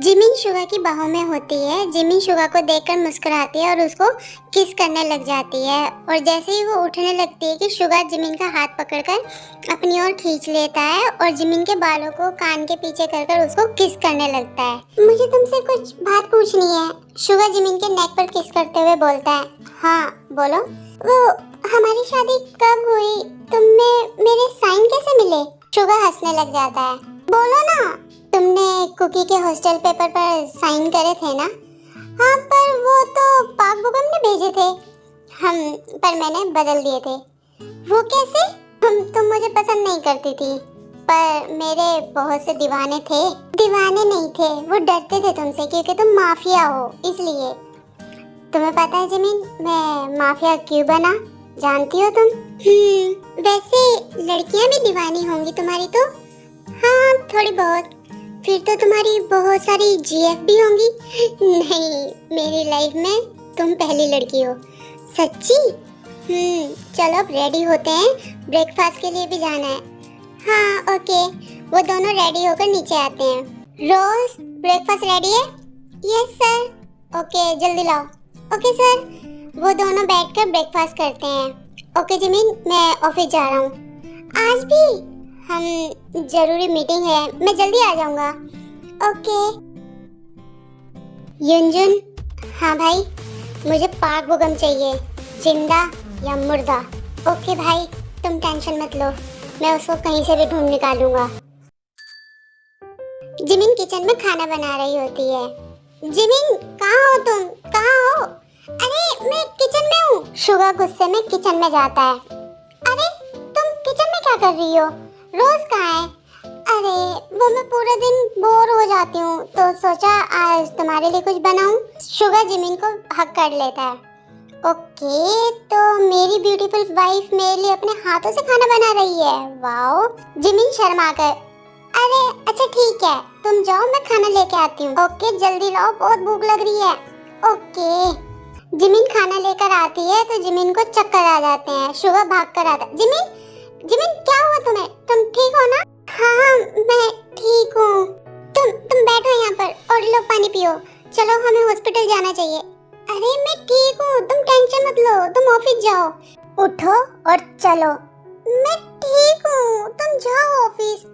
Jimin Suga की बाहों में होती है। जिमिन शुगा को देखकर मुस्कुराती है और उसको किस करने लग जाती है। और जैसे ही वो उठने लगती है कि शुगा जिमिन का हाथ पकड़कर अपनी ओर खींच लेता है और जिमिन के बालों को कान के पीछे कर उसको किस करने लगता है। मुझे तुमसे कुछ बात पूछनी है। शुगा जिमिन के नेक पर किस करते हुए बोलता है। हाँ बोलो। वो हमारी शादी कब हुई? तुम्हें मेरे साइन कैसे मिले? शुगा हंसने लग जाता है। बोलो ना, तुमने कुकी के हॉस्टल पेपर पर साइन करे थे ना? हाँ, पर वो तो पाक बुगम ने भेजे थे। पर मैंने बदल दिए थे। वो कैसे? तुम मुझे पसंद नहीं करती थी, पर मेरे बहुत से दीवाने थे। दीवाने नहीं थे, वो डरते थे तुमसे क्योंकि तुम माफिया हो, इसलिए। तुम्हें पता है जिमिन, मैं माफिया क्यों बना? जानती हो तुम? वैसे लड़कियां भी दीवानी होंगी तुम्हारी तो। हाँ, थोड़ी बहुत। फिर तो तुम्हारी बहुत सारी जीएफ भी होंगी। नहीं, मेरी लाइफ में तुम पहली लड़की हो। सच्ची? चलो अब रेडी होते हैं, ब्रेकफास्ट के लिए भी जाना है। हाँ ओके। वो दोनों रेडी होकर नीचे आते हैं। रोज, ब्रेकफास्ट रेडी है? Yes sir. ओके, जल्दी लाओ। Okay sir. वो दोनों बैठकर ब्रेकफास्ट करते हैं। ओके जिमिन, मैं ऑफिस जा रहा हूँ। आज भी? जरूरी मीटिंग है, मैं जल्दी आ जाऊंगा। ओके। युनजुन। हाँ भाई, मुझे पाक बुगम चाहिए, जिंदा या मुर्दा। ओके भाई, तुम टेंशन मत लो, मैं उसको कहीं से भी ढूंढ निकालूंगा। जिमिन किचन में खाना बना रही होती है। जिमिन, कहाँ हो तुम? कहाँ हो? अरे मैं किचन में हूँ। शुगा गुस्से में किचन में जाता है। अरे तुम किचन में क्या कर रही हो? रोज कहाँ है? अरे वो मैं पूरे दिन बोर हो जाती हूँ तो सोचा आज तुम्हारे लिए कुछ बनाऊं। शुगा जिमिन को हक कर लेता है। ओके, तो मेरी ब्यूटीफुल वाइफ मेरे लिए अपने हाथों से खाना बना रही है। वाओ। जिमिन शर्मा कर। अरे अच्छा ठीक है, तुम जाओ, मैं खाना लेके आती हूँ। ओके जल्दी लाओ, बहुत भूख लग रही है। ओके। जिमिन खाना लेकर आती है तो जिमिन को चक्कर आ जाते हैं। शुगा भाग कर आता है। जिमिन क्या हुआ तुम्हें? तुम ठीक हो ना? हाँ मैं ठीक हूँ। तुम बैठो यहाँ पर और लो पानी पियो। चलो हमें हॉस्पिटल जाना चाहिए। अरे मैं ठीक हूँ, तुम टेंशन मत लो, तुम ऑफिस जाओ। उठो और चलो। मैं ठीक हूँ, तुम जाओ ऑफिस।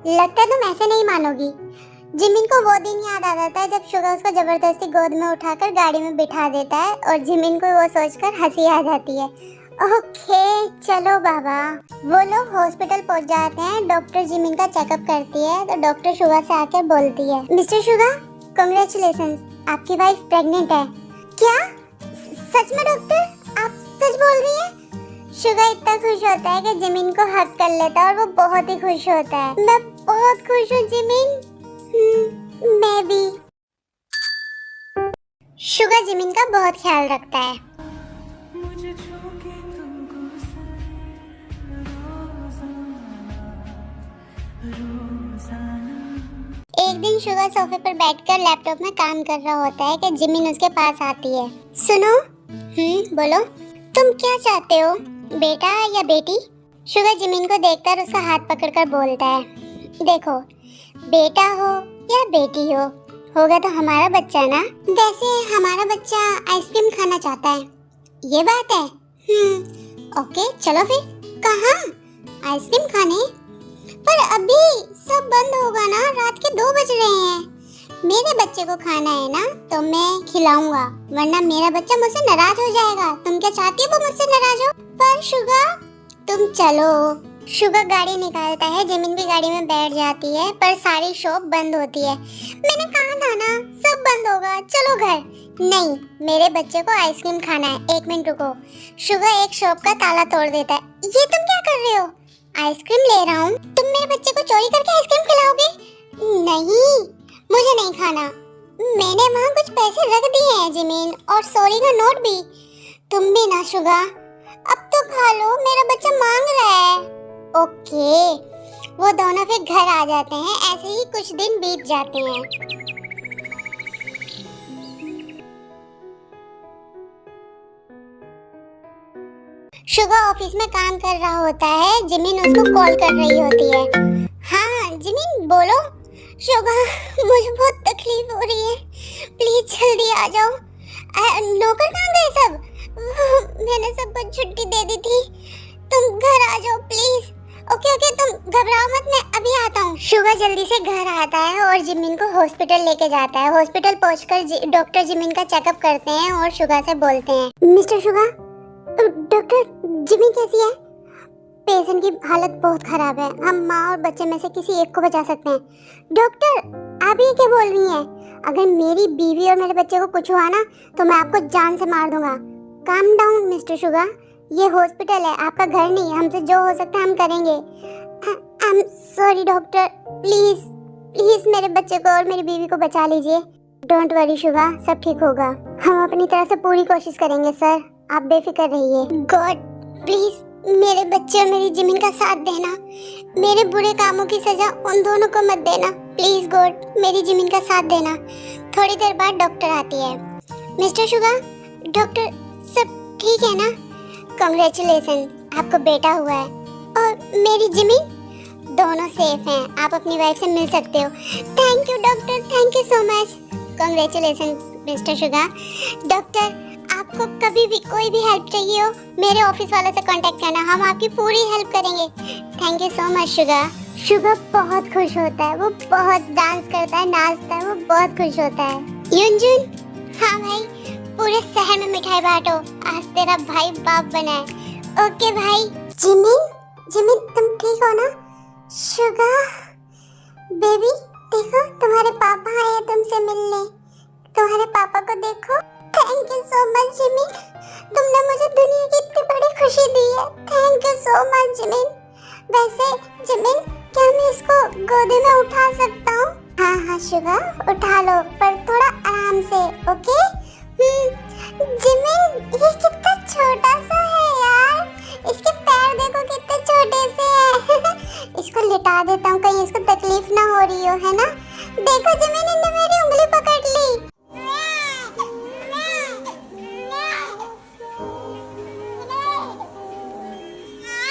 लगता है तुम ऐसे नहीं मानोगी। जिमिन को वो दिन याद आ जाता है जब शुगा उसको जबरदस्ती गोद में उठाकर गाड़ी में बिठा देता है और जिमिन को वो सोचकर हंसी आ जाती है। ओके चलो बाबा। वो लोग हॉस्पिटल पहुंच जाते हैं। डॉक्टर जिमिन का चेकअप करती है तो डॉक्टर शुगा से आकर बोलती है, मिस्टर शुगा, कांग्रेचुलेशंस, आपकी वाइफ प्रेग्नेंट है। क्या? सच में डॉक्टर? आप सच बोल रही हैं? शुगा इतना खुश होता है कि जिमिन को हग कर लेता है और वो बहुत ही खुश होता है। मैं बहुत खुश हूँ जिमिन। मैं भी। शुगा जिमिन का बहुत ख्याल रखता है। एक दिन शुगा सोफे पर बैठकर लैपटॉप में काम कर रहा होता है कि जिमिन उसके पास आती है। सुनो। बोलो। तुम क्या चाहते हो, बेटा या बेटी? शुगा जिमिन को देखकर उसका हाथ पकड़कर बोलता है, देखो बेटा हो या बेटी हो, होगा तो हमारा बच्चा ना। वैसे हमारा बच्चा आइसक्रीम खाना चाहता है। ये बात है। ओके चलो फिर। कहाँ? आइसक्रीम खाने? पर अभी सब बंद होगा ना, रात के 2 बज रहे हैं। मेरे बच्चे को खाना है ना तो मैं खिलाऊंगा, वरना मेरा बच्चा मुझसे नाराज हो जाएगा। तुम क्या चाहती हो वो मुझसे नाराज हो? पर शुगा तुम चलो। शुगा गाड़ी निकालता है, जिमिन भी गाड़ी में बैठ जाती है, पर सारी शॉप बंद होती है। मैंने कहा था ना सब बंद होगा, चलो घर। नहीं, मेरे बच्चे को आइसक्रीम खाना है। 1 मिनट रुको। शुगा एक शॉप का ताला तोड़ देता है। ये तुम क्या कर रहे हो? आइसक्रीम ले रहा हूँ। तुम मेरे बच्चे को चोरी करके आइसक्रीम खिलाओगे? नहीं, मुझे नहीं खाना। मैंने वहाँ कुछ पैसे रख दिए हैं जिमिन, और सॉरी का नोट भी। तुम भी ना शुगा, अब तो खा लो, मेरा बच्चा मांग रहा है। ओके। वो दोनों फिर घर आ जाते हैं। ऐसे ही कुछ दिन बीत जाते हैं। शुगा ऑफिस में काम कर रहा होता है। जिमिन उसको कॉल कर रही होती है। हाँ जिमिन बोलो। शुगा, मुझे बहुत तकलीफ हो रही है, प्लीज जल्दी आ जाओ। नौकर कहाँ गए सब? मैंने सबको छुट्टी दे दी थी, तुम घर आ जाओ प्लीज। ओके ओके, तुम घबराओ मत, मैं अभी आता हूँ। शुगा जल्दी से घर आता है और जिमिन को हॉस्पिटल लेके जाता है। हॉस्पिटल पहुंचकर डॉक्टर जिमिन का चेकअप करते हैं और शुगा से बोलते हैं, मिस्टर शुगा, डॉक्टर जिमिन कैसी है? पेशेंट की हालत बहुत खराब है, हम माँ और बच्चे में से किसी एक को बचा सकते हैं। डॉक्टर, आप ये क्या बोल रही हैं? अगर मेरी बीवी और मेरे बच्चे को कुछ हुआ ना तो मैं आपको जान से मार दूंगा। काम डाउन मिस्टर शुगा, ये हॉस्पिटल है, आपका घर नहीं। हमसे जो हो सकता है हम करेंगे। I am sorry doctor, please please मेरे बच्चे को और मेरी बीवी को बचा लीजिए। डोंट वरी शुगा, सब ठीक होगा। हम अपनी तरफ से पूरी कोशिश करेंगे सर, आप बेफिक्र रहिए। गॉड प्लीज मेरे बच्चे और मेरी जिमिन का साथ देना। मेरे बुरे कामों की सजा उन दोनों को मत देना प्लीज गॉड, मेरी जिमिन का साथ देना। थोड़ी देर बाद डॉक्टर आती है। मिस्टर शुगा, डॉक्टर सब ठीक है ना? कांग्रेचुलेशन, आपको बेटा हुआ है और मेरी जिमिन दोनों सेफ हैं। आप अपनी वाइफ से मिल सकते हो। Thank you doctor, thank you so much. Congratulation mister Suga. Doctor, आपको कभी भी कोई भी हेल्प चाहिए हो मेरे ऑफिस वालों से कांटेक्ट करना, हम आपकी पूरी हेल्प करेंगे। Thank you so much Suga. Suga बहुत खुश होता है, वो बहुत डांस करता है, नाचता है, वो बहुत खुश होता है। युनजुन, हाँ भाई, पूरे शहर में मिठाई बांटो, आज तेरा भाई बाप बना है। ओके भाई। जिमिन, जिमिन तुम ठीक हो ना? शुगा बेबी, देखो तुम्हारे पापा आए हैं तुमसे मिलने, तुम्हारे पापा को देखो। Thank you so much Jimin, तुमने मुझे दुनिया की इतनी बड़ी खुशी दी है। Thank you so much Jimin. वैसे जिमिन, क्या मैं इसको गोदी में उठा सकता हूँ? हाँ हाँ शुगा, उठा लो, पर थोड़ा आराम से, ओके? जिमिन, ये कितना छोटा सा है यार, इसके पैर देखो कितने छोटे से हैं। इसको लिटा देता हूँ, कहीं इसको तकलीफ ना हो रही हो, है ना? देखो जिमिन, इन्होंने मेरी उंगली पकड़ ली।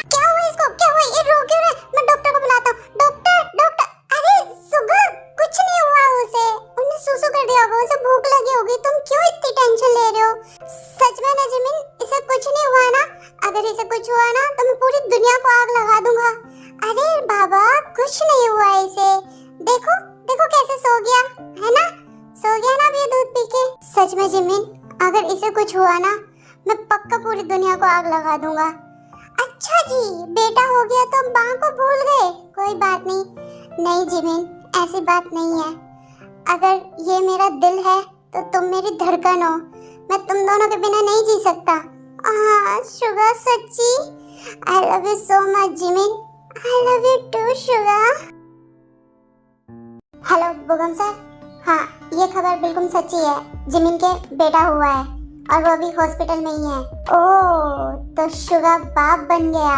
क्या हुआ इसको? क्या हुआ? ये रो क्यों रहा है? मैं डॉक्टर को बुलाता हूँ। डॉक्टर, डॉक्टर, अरे सुगा, कुछ नहीं हुआ उसे, उन्हें सुसु कर दिया होगा, उसे भूख लगी होगी। तुम क्यों इतनी टेंशन ले रहे हो? सच में ना जिमिन, इसे कुछ नहीं हुआ ना? अगर इसे कुछ हुआ ना तो मैं पूरी दुनिया को आग लगा दूंगा। अरे बाबा, कुछ नहीं हुआ इसे, देखो देखो कैसे सो गया, है ना? सो गया ना अभी दूध पी के। सच में जिमिन, अगर इसे कुछ हुआ ना मैं पक्का पूरी दुनिया को आग लगा दूंगा। अच्छा जी, बेटा हो गया तो माँ को भूल गए? कोई बात नहीं। नहीं जिमिन, ऐसी बात नहीं है। अगर ये मेरा दिल है तो तुम मेरी धड़कन हो, मैं तुम दोनों के बिना नहीं जी सकता। हाँ शुगा, सच्ची। I love you so much Jimin, I love you too Suga. Hello बुगम सर, हाँ ये खबर बिल्कुल सच्ची है, जिमिन के बेटा हुआ है और वो अभी हॉस्पिटल में ही है। ओह, तो शुगा बाप बन गया।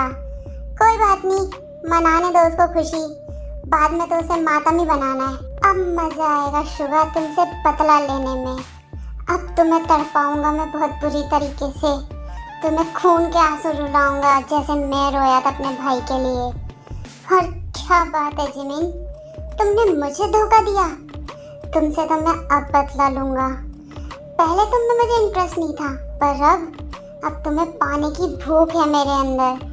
कोई बात नहीं, मनाने दो उसको खुशी, बाद में तो उसे मातम ही बनाना है। अब मजा आएगा शुगा तुमसे बदला लेने में। अब तुम्हें तड़पाऊंगा मैं बहुत बुरी तरीके से, तुम्हें खून के आंसू रुलाऊंगा जैसे मैं रोया था अपने भाई के लिए। और क्या बात है जिमिन, तुमने मुझे धोखा दिया, तुमसे तो मैं अब बदला लूंगा। पहले तुम में मुझे इंटरेस्ट नहीं था, पर अब तुम्हें पाने की भूख है मेरे अंदर।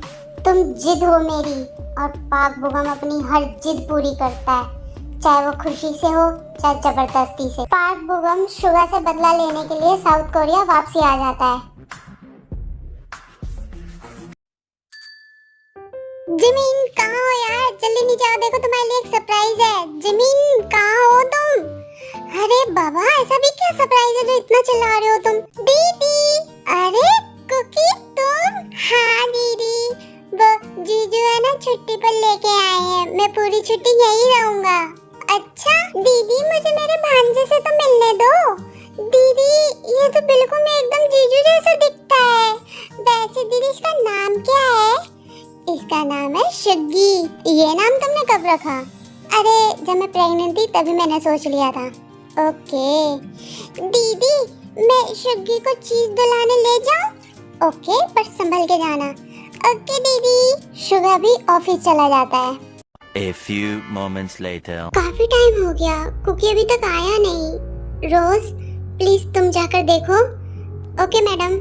तुम जिद हो मेरी, और पाक बुगम अपनी हर जिद पूरी करता है, चाहे वो खुशी से हो चाहे जबरदस्ती से। पाक बुगम शुगा से बदला लेने के लिए साउथ कोरिया वापसी आ जाता है। जिमिन कहाँ हो यार, जल्दी नीचे आओ, देखो तुम्हारे लिए एक सरप्राइज है। जिमिन कहाँ हो तुम? अरे बाबा, ऐसा भी क्या सरप्राइज है जो इतना चिल्ला रहे हो तुम? दीदी, अरे कुकी तुम? हाँ दीदी, वो जीजू है ना छुट्टी पर लेके आए हैं, मैं पूरी छुट्टी यही रहूंगा। अच्छा दीदी, मुझे मेरे भांजे से तो मिलने दो। दीदी ये तो बिल्कुल एकदम जीजू जैसा दिखता है। वैसे दीदी इसका नाम क्या है? इसका नाम है शुग्गी। ये नाम तुमने कब रखा? अरे जब मैं प्रेग्नेंट थी तभी मैंने सोच लिया था। ओके दीदी, मैं शुग्गी को चीज दिलाने ले जाऊं? ओके, पर संभल के जाना। ओके दीदी। शुगा भी ऑफिस चला जाता है। A few moments later. काफी टाइम हो गया, कुकी अभी तक आया नहीं। रोज प्लीज तुम जाकर देखो। Okay madam.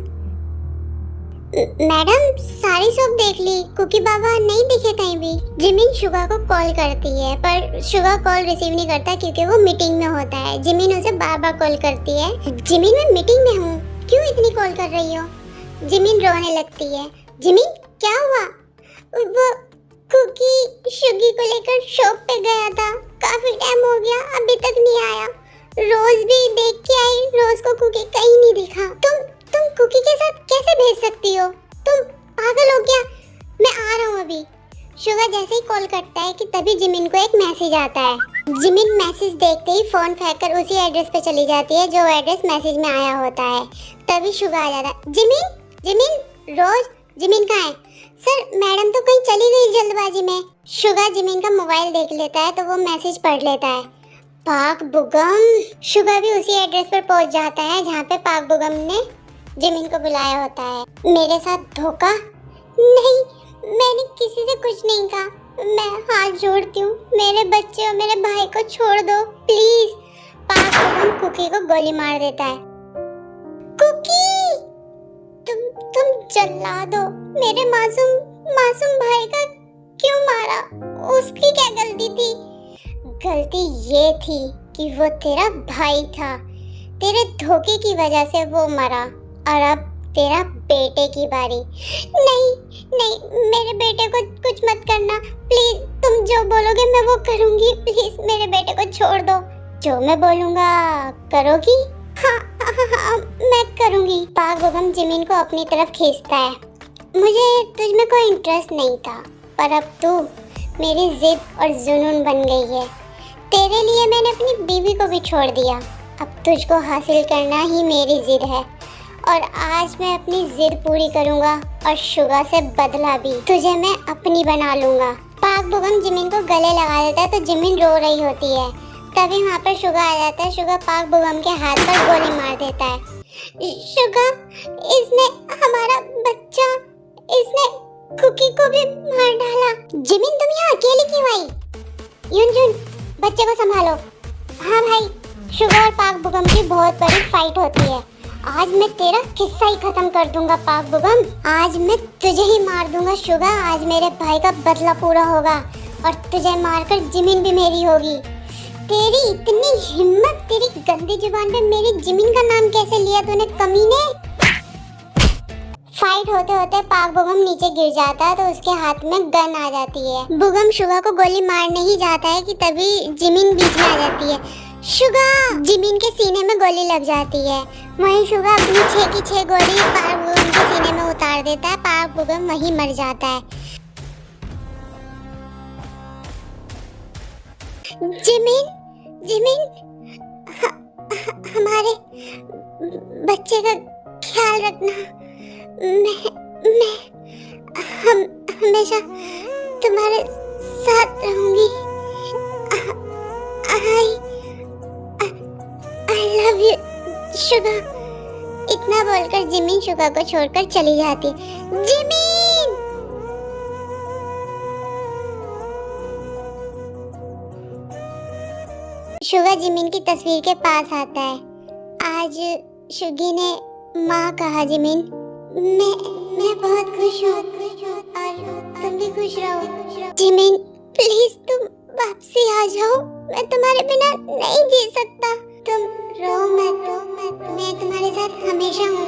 मैडम सारी शॉप देख ली, कुकी बाबा नहीं दिखे कहीं भी। जिमिन शुगा को कॉल करती है पर शुगा कॉल रिसीव नहीं करता क्योंकि वो मीटिंग में होता है। जिमिन उसे बार बार कॉल करती है, जिमिन मैं मीटिंग में हूँ, क्यों इतनी कॉल कर रही हो। जिमिन रोने लगती है। जिमिन क्या हुआ। वो कुकी शुगी को लेकर शॉप पे गया था, काफी टाइम हो गया अभी तक नहीं आया। रोज भी देख के आई, रोज को कुकी कहीं नहीं दिखा। तुम कुकी के साथ कैसे भेज सकती हो, तुम पागल हो क्या। मैं आ रहा हूँ अभी। शुगा जैसे ही कॉल करता है कि तभी जिमिन को एक मैसेज आता है। जिमिन मैसेज देखते ही फोन फेंककर उसी एड्रेस पे चली जाती है जो एड्रेस मैसेज में आया होता है। तभी शुगा आ जाता है। जिमिन रोज, जिमिन कहाँ है। सर मैडम तो कहीं चली गई जल्दबाजी में। शुगा जिमिन का मोबाइल देख लेता है तो वो मैसेज पढ़ लेता है। पाक बुगम। शुगा भी उसी एड्रेस पर पहुंच जाता है जहाँ पे पाक बुगम ने जिमिन को बुलाया होता है। मेरे साथ धोखा नहीं, मैंने किसी से कुछ नहीं कहा। मैं हाथ जोड़ती हूँ, मेरे बच्चे और मेरे भाई को छोड़ दो प्लीज। पाक बुगम कुकी को गोली मार देता है। कुकी तुम जल्लाद हो, मेरे मासूम भाई का क्यों मारा, उसकी क्या गलती थी। गलती ये थी कि वो तेरा भाई था, तेरे धोखे की वजह से वो मरा और अब तेरा बेटे की बारी। नहीं मेरे बेटे को कुछ मत करना प्लीज, तुम जो बोलोगे मैं वो करूंगी, प्लीज मेरे बेटे को छोड़ दो। जो मैं बोलूंगा करोगी। हाँ, मैं करूंगी। पाक बुगम जिमिन को अपनी तरफ खींचता है। मुझे तुझ में कोई इंटरेस्ट नहीं था पर अब तू मेरी जिद और जुनून बन गई है। तेरे लिए मैंने अपनी बीवी को भी छोड़ दिया, अब तुझको हासिल करना ही मेरी जिद है और आज मैं अपनी जिद पूरी करूंगा और शुगा से बदला भी। तुझे मैं अपनी बना लूंगा। पाक बुगम जिमिन को गले लगा देता है तो जिमिन रो रही होती है। तभी वहाँ पर शुगा आ जाता है। शुगा पाक बुगम के हाथ पर गोली मार देता है। शुगा, इसने हमारा बच्चा, इसने कुकी को भी मार डाला। जिमिन तुम यहाँ अकेली क्यों आई। युनजुन बच्चे को संभालो। हाँ भाई। शुगा और पाक बुगम की बहुत बड़ी फाइट होती है। आज मैं तेरा किस्सा ही खत्म कर दूंगा पाक बुगम, आज मैं तुझे ही मार दूंगा शुगा। आज मेरे भाई का बदला पूरा होगा और तुझे मारकर जिमिन भी मेरी होगी। तेरी इतनी हिम्मत, तेरी गंदी जुबान पे मेरी जिमिन का नाम कैसे लिया तूने कमीने। फाइट होते होते पाक बुगम नीचे गिर जाता है तो उसके हाथ में गन आ जाती है। बुगम शुगा को गोली मारने ही जाता है कि तभी जिमिन बीच में आ जाती है। शुगा, जिमिन के सीने में गोली लग जाती है। वहीं शुगा अपनी 6 की 6 गोली पाक बुगम के सीने में उतार देता है। पाक बुगम वहीं मर जाता है। जिमिन हमारे बच्चे का ख्याल रखना। मैं हमेशा तुम्हारे साथ रहूंगी। I love you Suga. इतना बोलकर जिमिन शुगा को छोड़कर चली जाती। जिमिन! शुगा जिमिन की तस्वीर के पास आता है। आज शुगी ने माँ कहा। जिमिन, मैं बहुत खुश हूँ और तुम भी खुश रहो। जिमिन प्लीज तुम वापसी आ जाओ, मैं तुम्हारे बिना नहीं जी सकता। तुम रो मत, मैं तुम्हारे साथ हमेशा हूँ,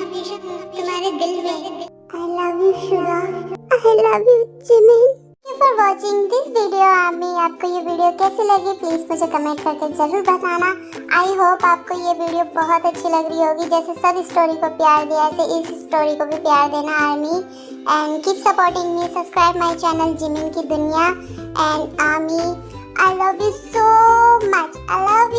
तुम्हारे दिल में। I love you Suga, I love you Jimin. Thank you for watching this video आमी। आपको ये वीडियो कैसी लगी प्लीज मुझे कमेंट करके जरूर बताना। आई होप आपको ये वीडियो बहुत अच्छी लग रही होगी। जैसे सब स्टोरी को प्यार दिया ऐसे इस स्टोरी को भी प्यार देना army. And keep supporting me, subscribe my channel Jimin की दुनिया and army. I love you so much, I love you।